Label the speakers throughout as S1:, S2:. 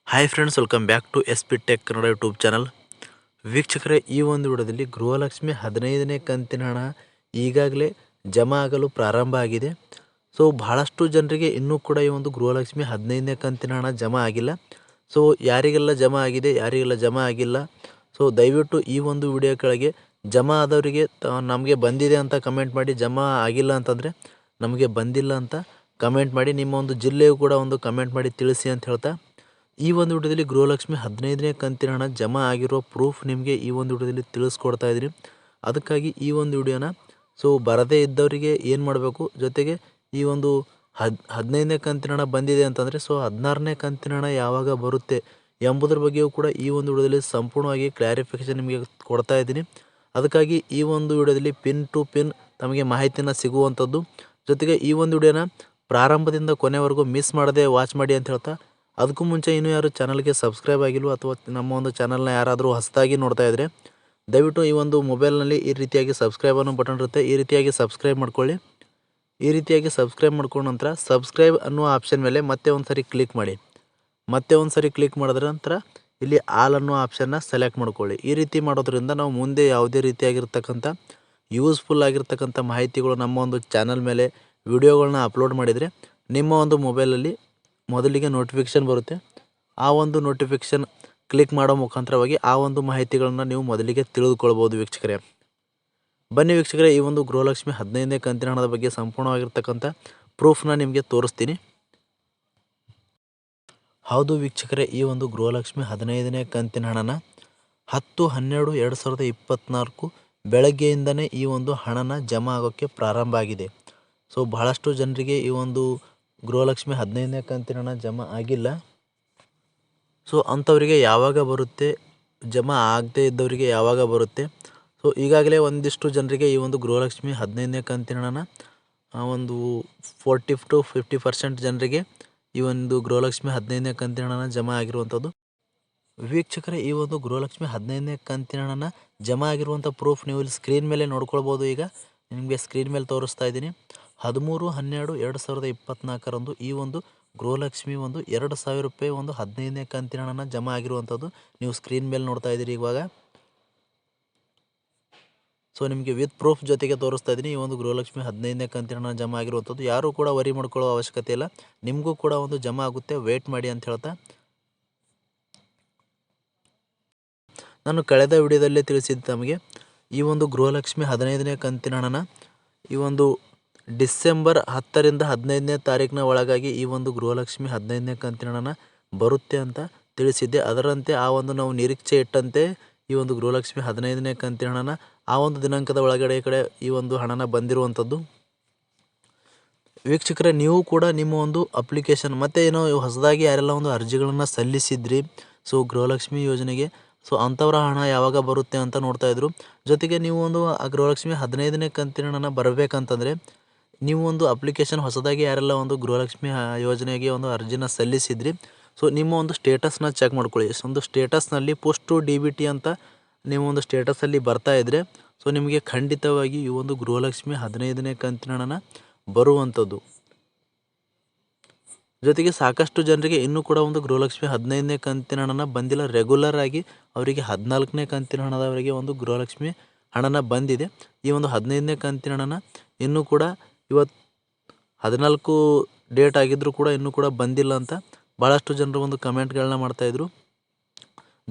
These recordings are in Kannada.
S1: Hi friends, welcome back to S P tech Kannada YouTube channel. ವೀಕ್ಷಕರೇ, ಈ ಒಂದು ವಿಡಿಯೋದಲ್ಲಿ ಗೃಹಲಕ್ಷ್ಮಿ 15ನೇ ಕಂತಿನ ಹಣ ಈಗಾಗಲೇ ಜಮಾ ಆಗಲು ಪ್ರಾರಂಭ ಆಗಿದೆ. ಸೊ ಬಹಳಷ್ಟು ಜನರಿಗೆ ಇನ್ನೂ ಕೂಡ ಈ ಒಂದು ಗೃಹಲಕ್ಷ್ಮಿ 15ನೇ ಕಂತಿನ ಹಣ ಜಮಾ ಆಗಿಲ್ಲ. ಸೊ ಯಾರಿಗೆಲ್ಲ ಜಮಾ ಆಗಿದೆ, ಯಾರಿಗೆಲ್ಲ ಜಮಾ ಆಗಿಲ್ಲ, ಸೊ ದಯವಿಟ್ಟು ಈ ಒಂದು ವಿಡಿಯೋ ಕೆಳಗೆ ಜಮಾ ಆದವರಿಗೆ ನಮಗೆ ಬಂದಿದೆ ಅಂತ ಕಮೆಂಟ್ ಮಾಡಿ, ಜಮಾ ಆಗಿಲ್ಲ ಅಂತಂದರೆ ನಮಗೆ ಬಂದಿಲ್ಲ ಅಂತ ಕಮೆಂಟ್ ಮಾಡಿ, ನಿಮ್ಮ ಒಂದು ಜಿಲ್ಲೆಯು ಕೂಡ ಒಂದು ಕಮೆಂಟ್ ಮಾಡಿ ತಿಳಿಸಿ ಅಂತ ಹೇಳ್ತಾ, ಈ ಒಂದು ವಿಡಿಯೋದಲ್ಲಿ ಗೃಹಲಕ್ಷ್ಮಿ 15ನೇ ಕಂತಿನ ಹಣ ಜಮಾ ಆಗಿರೋ ಪ್ರೂಫ್ ನಿಮಗೆ ಈ ಒಂದು ವಿಡಿಯೋದಲ್ಲಿ ತಿಳಿಸ್ಕೊಡ್ತಾ ಇದ್ದೀನಿ. ಅದಕ್ಕಾಗಿ ಈ ಒಂದು ವಿಡಿಯೋನ ಸೊ ಬರದೇ ಇದ್ದವರಿಗೆ ಏನು ಮಾಡಬೇಕು, ಜೊತೆಗೆ ಈ ಒಂದು 15ನೇ ಕಂತಿನ ಹಣ ಬಂದಿದೆ ಅಂತಂದರೆ ಸೊ 16ನೇ ಕಂತಿನ ಹಣ ಯಾವಾಗ ಬರುತ್ತೆ ಎಂಬುದರ ಬಗ್ಗೆಯೂ ಕೂಡ ಈ ಒಂದು ವಿಡಿಯೋದಲ್ಲಿ ಸಂಪೂರ್ಣವಾಗಿ ಕ್ಲಾರಿಫಿಕೇಷನ್ ನಿಮಗೆ ಕೊಡ್ತಾ ಇದ್ದೀನಿ. ಅದಕ್ಕಾಗಿ ಈ ಒಂದು ವಿಡಿಯೋದಲ್ಲಿ ಪಿನ್ ಟು ಪಿನ್ ತಮಗೆ ಮಾಹಿತಿನ ಸಿಗುವಂಥದ್ದು. ಜೊತೆಗೆ ಈ ಒಂದು ವಿಡಿಯೋನ ಪ್ರಾರಂಭದಿಂದ ಕೊನೆವರೆಗೂ ಮಿಸ್ ಮಾಡದೆ ವಾಚ್ ಮಾಡಿ ಅಂತ ಹೇಳ್ತಾ, ಅದಕ್ಕೂ ಮುಂಚೆ ಇನ್ನೂ ಯಾರು ಚಾನಲ್ಗೆ ಸಬ್ಸ್ಕ್ರೈಬ್ ಆಗಿಲ್ವೋ ಅಥವಾ ನಮ್ಮ ಒಂದು ಚಾನಲ್ನ ಯಾರಾದರೂ ಹೊಸದಾಗಿ ನೋಡ್ತಾ ಇದ್ದರೆ ದಯವಿಟ್ಟು ಈ ಒಂದು ಮೊಬೈಲ್ನಲ್ಲಿ ಈ ರೀತಿಯಾಗಿ ಸಬ್ಸ್ಕ್ರೈಬ್ ಅನ್ನೋ ಬಟನ್ ಇರುತ್ತೆ, ಈ ರೀತಿಯಾಗಿ ಸಬ್ಸ್ಕ್ರೈಬ್ ಮಾಡ್ಕೊಳ್ಳಿ. ಈ ರೀತಿಯಾಗಿ ಸಬ್ಸ್ಕ್ರೈಬ್ ಮಾಡ್ಕೊಂಡ ನಂತರ ಸಬ್ಸ್ಕ್ರೈಬ್ ಅನ್ನೋ ಆಪ್ಷನ್ ಮೇಲೆ ಮತ್ತೆ ಒಂದು ಸರಿ ಕ್ಲಿಕ್ ಮಾಡಿ. ಮತ್ತೆ ಒಂದು ಸರಿ ಕ್ಲಿಕ್ ಮಾಡಿದ ನಂತರ ಇಲ್ಲಿ ಆಲ್ ಅನ್ನೋ ಆಪ್ಷನ್ನ ಸೆಲೆಕ್ಟ್ ಮಾಡ್ಕೊಳ್ಳಿ. ಈ ರೀತಿ ಮಾಡೋದ್ರಿಂದ ನಾವು ಮುಂದೆ ಯಾವುದೇ ರೀತಿಯಾಗಿರ್ತಕ್ಕಂಥ ಯೂಸ್ಫುಲ್ ಆಗಿರ್ತಕ್ಕಂಥ ಮಾಹಿತಿಗಳು ನಮ್ಮ ಒಂದು ಚಾನಲ್ ಮೇಲೆ ವಿಡಿಯೋಗಳನ್ನ ಅಪ್ಲೋಡ್ ಮಾಡಿದರೆ ನಿಮ್ಮ ಒಂದು ಮೊಬೈಲಲ್ಲಿ ಮೊದಲಿಗೆ ನೋಟಿಫಿಕೇಷನ್ ಬರುತ್ತೆ. ಆ ಒಂದು ನೋಟಿಫಿಕೇಷನ್ ಕ್ಲಿಕ್ ಮಾಡೋ ಮುಖಾಂತರವಾಗಿ ಆ ಒಂದು ಮಾಹಿತಿಗಳನ್ನು ನೀವು ಮೊದಲಿಗೆ ತಿಳಿದುಕೊಳ್ಬೋದು ವೀಕ್ಷಕರೇ. ಬನ್ನಿ ವೀಕ್ಷಕರೇ, ಈ ಒಂದು ಗೃಹಲಕ್ಷ್ಮಿ 15ನೇ ಕಂತಿನ ಹಣದ ಬಗ್ಗೆ ಸಂಪೂರ್ಣವಾಗಿರ್ತಕ್ಕಂಥ ಪ್ರೂಫ್ನ ನಿಮಗೆ ತೋರಿಸ್ತೀನಿ. ಹೌದು ವೀಕ್ಷಕರೇ, ಈ ಒಂದು ಗೃಹಲಕ್ಷ್ಮಿ 15ನೇ ಕಂತಿನ ಹಣನ 10/12/2024 ಬೆಳಗ್ಗೆಯಿಂದನೇ ಈ ಒಂದು ಹಣನ ಜಮಾ ಆಗೋಕ್ಕೆ ಪ್ರಾರಂಭ ಆಗಿದೆ. ಸೊ ಬಹಳಷ್ಟು ಜನರಿಗೆ ಈ ಒಂದು ಗೃಹಲಕ್ಷ್ಮಿ 15ನೇ ಕಂತಿನ ಹಣ ಜಮಾ ಆಗಿಲ್ಲ. ಸೊ ಅಂಥವರಿಗೆ ಯಾವಾಗ ಬರುತ್ತೆ, ಜಮಾ ಆಗದೇ ಇದ್ದವರಿಗೆ ಯಾವಾಗ ಬರುತ್ತೆ. ಸೊ ಈಗಾಗಲೇ ಒಂದಿಷ್ಟು ಜನರಿಗೆ ಈ ಒಂದು ಗೃಹಲಕ್ಷ್ಮಿ 15ನೇ ಕಂತಿನ ಹಣನ ಒಂದು 40 to 50% ಜನರಿಗೆ ಈ ಒಂದು ಗೃಹಲಕ್ಷ್ಮಿ 15ನೇ ಕಂತಿನ ಹಣನ ಜಮಾ ಆಗಿರುವಂಥದ್ದು. ವೀಕ್ಷಕರೇ, ಈ ಒಂದು ಗೃಹಲಕ್ಷ್ಮಿ 15ನೇ ಕಂತಿನ ಹಣನ ಜಮಾ ಆಗಿರುವಂಥ ಪ್ರೂಫ್ ನೀವು ಇಲ್ಲಿ ಸ್ಕ್ರೀನ್ ಮೇಲೆ ನೋಡ್ಕೊಳ್ಬೋದು. ಈಗ ನಿಮಗೆ ಸ್ಕ್ರೀನ್ ಮೇಲೆ ತೋರಿಸ್ತಾ ಇದ್ದೀನಿ. 13/12/2024 ಈ ಒಂದು ಗೃಹಲಕ್ಷ್ಮಿ ಒಂದು 2,000 ರೂಪಾಯಿ ಒಂದು 15ನೇ ಕಂತಿನ ಹಣನ ಜಮಾ ಆಗಿರುವಂಥದ್ದು ನೀವು ಸ್ಕ್ರೀನ್ ಮೇಲೆ ನೋಡ್ತಾ ಇದ್ದೀರಿ ಇವಾಗ. ಸೊ ನಿಮಗೆ ವಿತ್ ಪ್ರೂಫ್ ಜೊತೆಗೆ ತೋರಿಸ್ತಾ ಇದ್ದೀನಿ. ಈ ಒಂದು ಗೃಹಲಕ್ಷ್ಮಿ 15ನೇ ಕಂತಿನ ಹಣ ಜಮಾ ಆಗಿರುವಂಥದ್ದು. ಯಾರೂ ಕೂಡ ವರಿ ಮಾಡ್ಕೊಳ್ಳೋ ಅವಶ್ಯಕತೆ ಇಲ್ಲ, ನಿಮಗೂ ಕೂಡ ಒಂದು ಜಮಾ ಆಗುತ್ತೆ, ವೇಟ್ ಮಾಡಿ ಅಂತ ಹೇಳ್ತಾ, ನಾನು ಕಳೆದ ವಿಡಿಯೋದಲ್ಲೇ ತಿಳಿಸಿದ್ದೆ ತಮಗೆ ಈ ಒಂದು ಗೃಹಲಕ್ಷ್ಮಿ 15ನೇ ಕಂತಿನ ಹಣನ ಈ ಒಂದು ಡಿಸೆಂಬರ್ 10ರಿಂದ 15ನೇ ತಾರೀಕಿನ ಒಳಗಾಗಿ ಈ ಒಂದು ಗೃಹಲಕ್ಷ್ಮಿ 15ನೇ ಕಂತಿನ ಹಣನ ಬರುತ್ತೆ ಅಂತ ತಿಳಿಸಿದ್ದೆ. ಅದರಂತೆ ಆ ಒಂದು ನಾವು ನಿರೀಕ್ಷೆ ಇಟ್ಟಂತೆ ಈ ಒಂದು ಗೃಹಲಕ್ಷ್ಮಿ 15ನೇ ಕಂತಿನ ಹಣನ ಆ ಒಂದು ದಿನಾಂಕದ ಒಳಗಡೆ ಈ ಒಂದು ಹಣನ ಬಂದಿರುವಂಥದ್ದು. ವೀಕ್ಷಕರೇ, ನೀವು ಕೂಡ ನಿಮ್ಮ ಒಂದು ಅಪ್ಲಿಕೇಶನ್ ಮತ್ತು ಏನೋ ಹೊಸದಾಗಿ ಯಾರೆಲ್ಲ ಒಂದು ಅರ್ಜಿಗಳನ್ನು ಸಲ್ಲಿಸಿದ್ರಿ ಸೊ ಗೃಹಲಕ್ಷ್ಮಿ ಯೋಜನೆಗೆ, ಸೊ ಅಂಥವರ ಹಣ ಯಾವಾಗ ಬರುತ್ತೆ ಅಂತ ನೋಡ್ತಾ ಇದ್ರು. ಜೊತೆಗೆ ನೀವು ಒಂದು ಆ ಗೃಹಲಕ್ಷ್ಮಿ 15ನೇ ಕಂತಿನ ಹಣನ ಬರಬೇಕಂತಂದರೆ ನೀವು ಒಂದು ಅಪ್ಲಿಕೇಶನ್ ಹೊಸದಾಗಿ ಯಾರೆಲ್ಲ ಒಂದು ಗೃಹಲಕ್ಷ್ಮಿ ಯೋಜನೆಗೆ ಒಂದು ಅರ್ಜಿನ ಸಲ್ಲಿಸಿದ್ರಿ, ಸೊ ನಿಮ್ಮ ಒಂದು ಸ್ಟೇಟಸ್ನ ಚೆಕ್ ಮಾಡ್ಕೊಳ್ಳಿ. ಒಂದು ಸ್ಟೇಟಸ್ನಲ್ಲಿ ಪೋಸ್ಟ್ ಟು DBT ಅಂತ ನೀವು ಒಂದು ಸ್ಟೇಟಸಲ್ಲಿ ಬರ್ತಾ ಇದ್ದರೆ ಸೊ ನಿಮಗೆ ಖಂಡಿತವಾಗಿ ಈ ಒಂದು ಗೃಹಲಕ್ಷ್ಮಿ 15ನೇ ಕಂತಿನ ಹಣನ ಬರುವಂಥದ್ದು. ಜೊತೆಗೆ ಸಾಕಷ್ಟು ಜನರಿಗೆ ಇನ್ನೂ ಕೂಡ ಒಂದು ಗೃಹಲಕ್ಷ್ಮಿ 15ನೇ ಕಂತಿನ ಹಣನ ಬಂದಿಲ್ಲ. ರೆಗ್ಯುಲರ್ ಆಗಿ ಅವರಿಗೆ 14ನೇ ಕಂತಿನ ಹಣದವರೆಗೆ ಒಂದು ಗೃಹಲಕ್ಷ್ಮಿ ಹಣನ ಬಂದಿದೆ. ಈ ಒಂದು 15ನೇ ಕಂತಿನ ಹಣನ ಇನ್ನೂ ಕೂಡ ಇವತ್ತು 14 ಡೇಟ್ ಆಗಿದ್ದರೂ ಕೂಡ ಇನ್ನೂ ಕೂಡ ಬಂದಿಲ್ಲ ಅಂತ ಭಾಳಷ್ಟು ಜನರು ಒಂದು ಕಮೆಂಟ್ಗಳನ್ನ ಮಾಡ್ತಾಯಿದ್ರು.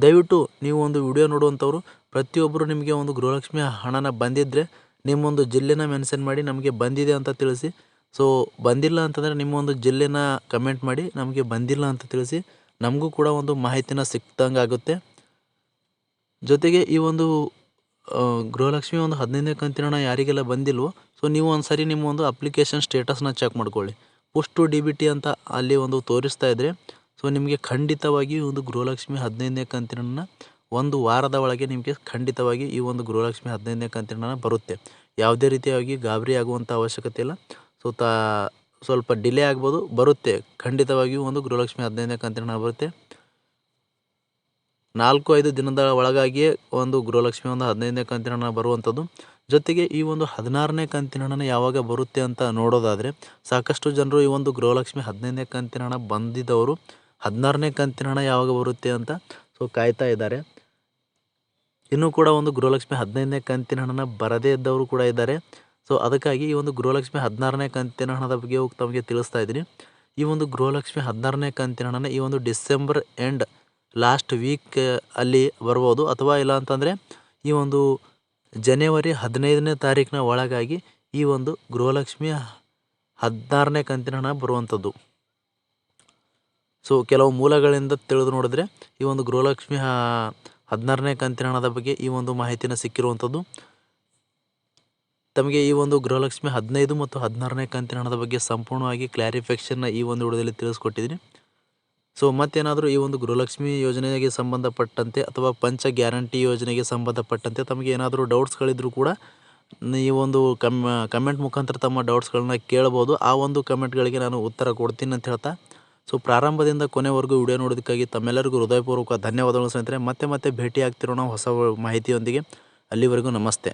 S1: ದಯವಿಟ್ಟು ನೀವು ಒಂದು ವಿಡಿಯೋ ನೋಡುವಂಥವ್ರು ಪ್ರತಿಯೊಬ್ಬರು ನಿಮಗೆ ಒಂದು ಗೃಹಲಕ್ಷ್ಮಿ ಹಣನ ಬಂದಿದ್ದರೆ ನಿಮ್ಮೊಂದು ಜಿಲ್ಲೆನ ಮೆನ್ಷನ್ ಮಾಡಿ ನಮಗೆ ಬಂದಿದೆ ಅಂತ ತಿಳಿಸಿ. ಸೊ ಬಂದಿಲ್ಲ ಅಂತಂದರೆ ನಿಮ್ಮ ಒಂದು ಜಿಲ್ಲೆನ ಕಮೆಂಟ್ ಮಾಡಿ ನಮಗೆ ಬಂದಿಲ್ಲ ಅಂತ ತಿಳಿಸಿ, ನಮಗೂ ಕೂಡ ಒಂದು ಮಾಹಿತಿನ ಸಿಕ್ತಂಗೆ ಆಗುತ್ತೆ. ಜೊತೆಗೆ ಈ ಒಂದು ಗೃಹಲಕ್ಷ್ಮಿ ಒಂದು 15ನೇ ಕಂತಿನ ಹಣ ಯಾರಿಗೆಲ್ಲ ಬಂದಿಲ್ವೋ ಸೊ ನೀವು ಒಂದು ಸರಿ ನಿಮ್ಮ ಒಂದು ಅಪ್ಲಿಕೇಶನ್ ಸ್ಟೇಟಸ್ನ ಚೆಕ್ ಮಾಡ್ಕೊಳ್ಳಿ. ಪೋಸ್ಟ್ ಟು DBT ಅಂತ ಅಲ್ಲಿ ಒಂದು ತೋರಿಸ್ತಾ ಇದ್ದರೆ ಸೊ ನಿಮಗೆ ಖಂಡಿತವಾಗಿ ಒಂದು ಗೃಹಲಕ್ಷ್ಮಿ 15ನೇ ಕಂತಿನ ಹಣ ಒಂದು ವಾರದ ಒಳಗೆ ನಿಮಗೆ ಖಂಡಿತವಾಗಿ ಈ ಒಂದು ಗೃಹಲಕ್ಷ್ಮಿ 15ನೇ ಕಂತಿನ ಹಣ ಬರುತ್ತೆ. ಯಾವುದೇ ರೀತಿಯಾಗಿ ಗಾಬರಿ ಆಗುವಂಥ ಅವಶ್ಯಕತೆ ಇಲ್ಲ. ಸೊ ಸ್ವಲ್ಪ ಡಿಲೇ ಆಗ್ಬೋದು, ಬರುತ್ತೆ ಖಂಡಿತವಾಗಿಯೂ ಒಂದು ಗೃಹಲಕ್ಷ್ಮಿ 15ನೇ ಕಂತಿನ ಹಣ ಬರುತ್ತೆ. 4-5 ದಿನದ ಒಳಗಾಗಿಯೇ ಒಂದು ಗೃಹಲಕ್ಷ್ಮಿ ಒಂದು 15ನೇ ಕಂತಿನ ಹಣ ಬರುವಂಥದ್ದು. ಜೊತೆಗೆ ಈ ಒಂದು 16ನೇ ಕಂತಿನ ಹಣನ ಯಾವಾಗ ಬರುತ್ತೆ ಅಂತ ನೋಡೋದಾದರೆ ಸಾಕಷ್ಟು ಜನರು ಈ ಒಂದು ಗೃಹಲಕ್ಷ್ಮಿ 15ನೇ ಕಂತಿನ ಹಣ ಬಂದಿದ್ದವರು 16ನೇ ಕಂತಿನ ಹಣ ಯಾವಾಗ ಬರುತ್ತೆ ಅಂತ ಸೊ ಕಾಯ್ತಾ ಇದ್ದಾರೆ. ಇನ್ನೂ ಕೂಡ ಒಂದು ಗೃಹಲಕ್ಷ್ಮಿ 15ನೇ ಕಂತಿನ ಹಣನ ಬರದೇ ಇದ್ದವರು ಕೂಡ ಇದ್ದಾರೆ. ಸೊ ಅದಕ್ಕಾಗಿ ಈ ಒಂದು ಗೃಹಲಕ್ಷ್ಮಿ 16ನೇ ಕಂತಿನ ಹಣದ ಬಗ್ಗೆ ತಮಗೆ ತಿಳಿಸ್ತಾ ಇದ್ದೀನಿ. ಈ ಒಂದು ಗೃಹಲಕ್ಷ್ಮಿ 16ನೇ ಕಂತಿನ ಹಣನ ಈ ಒಂದು ಡಿಸೆಂಬರ್ ಎಂಡ್ ಲಾಸ್ಟ್ ವೀಕ್ ಅಲ್ಲಿ ಬರ್ಬೋದು, ಅಥವಾ ಇಲ್ಲ ಅಂತಂದರೆ ಈ ಒಂದು ಜನವರಿ 15ನೇ ತಾರೀಕಿನ ಒಳಗಾಗಿ ಈ ಒಂದು ಗೃಹಲಕ್ಷ್ಮಿ 16ನೇ ಕಂತಿನ ಹಣ ಬರುವಂಥದ್ದು. ಸೊ ಕೆಲವು ಮೂಲಗಳಿಂದ ತಿಳಿದು ನೋಡಿದ್ರೆ ಈ ಒಂದು ಗೃಹಲಕ್ಷ್ಮಿ 16ನೇ ಕಂತಿನ ಹಣದ ಬಗ್ಗೆ ಈ ಒಂದು ಮಾಹಿತಿನ ಸಿಕ್ಕಿರುವಂಥದ್ದು. ತಮಗೆ ಈ ಒಂದು ಗೃಹಲಕ್ಷ್ಮಿ 15 ಮತ್ತು 16ನೇ ಕಂತಿನ ಹಣದ ಬಗ್ಗೆ ಸಂಪೂರ್ಣವಾಗಿ ಕ್ಲಾರಿಫಿಕೇಷನ್ನ ಈ ಒಂದು ವಿಡಿಯೋದಲ್ಲಿ ತಿಳಿಸ್ಕೊಟ್ಟಿದ್ದೀನಿ. ಸೊ ಮತ್ತೇನಾದರೂ ಈ ಒಂದು ಗೃಹಲಕ್ಷ್ಮಿ ಯೋಜನೆಗೆ ಸಂಬಂಧಪಟ್ಟಂತೆ ಅಥವಾ ಪಂಚ ಗ್ಯಾರಂಟಿ ಯೋಜನೆಗೆ ಸಂಬಂಧಪಟ್ಟಂತೆ ತಮಗೆ ಏನಾದರೂ ಡೌಟ್ಸ್ಗಳಿದ್ರೂ ಕೂಡ ಈ ಒಂದು ಕಮೆಂಟ್ ಮುಖಾಂತರ ತಮ್ಮ ಡೌಟ್ಸ್ಗಳನ್ನ ಕೇಳ್ಬೋದು. ಆ ಒಂದು ಕಮೆಂಟ್ಗಳಿಗೆ ನಾನು ಉತ್ತರ ಕೊಡ್ತೀನಿ ಅಂತ ಹೇಳ್ತಾ, ಸೊ ಪ್ರಾರಂಭದಿಂದ ಕೊನೆವರೆಗೂ ವಿಡಿಯೋ ನೋಡೋದಕ್ಕಾಗಿ ತಮ್ಮೆಲ್ಲರಿಗೂ ಹೃದಯಪೂರ್ವಕ ಧನ್ಯವಾದಗಳು ಸ್ನೇಹಿತರೆ. ಮತ್ತೆ ಭೇಟಿ ಆಗ್ತಿರೋಣ ಹೊಸ ಮಾಹಿತಿಯೊಂದಿಗೆ. ಅಲ್ಲಿವರೆಗೂ ನಮಸ್ತೆ.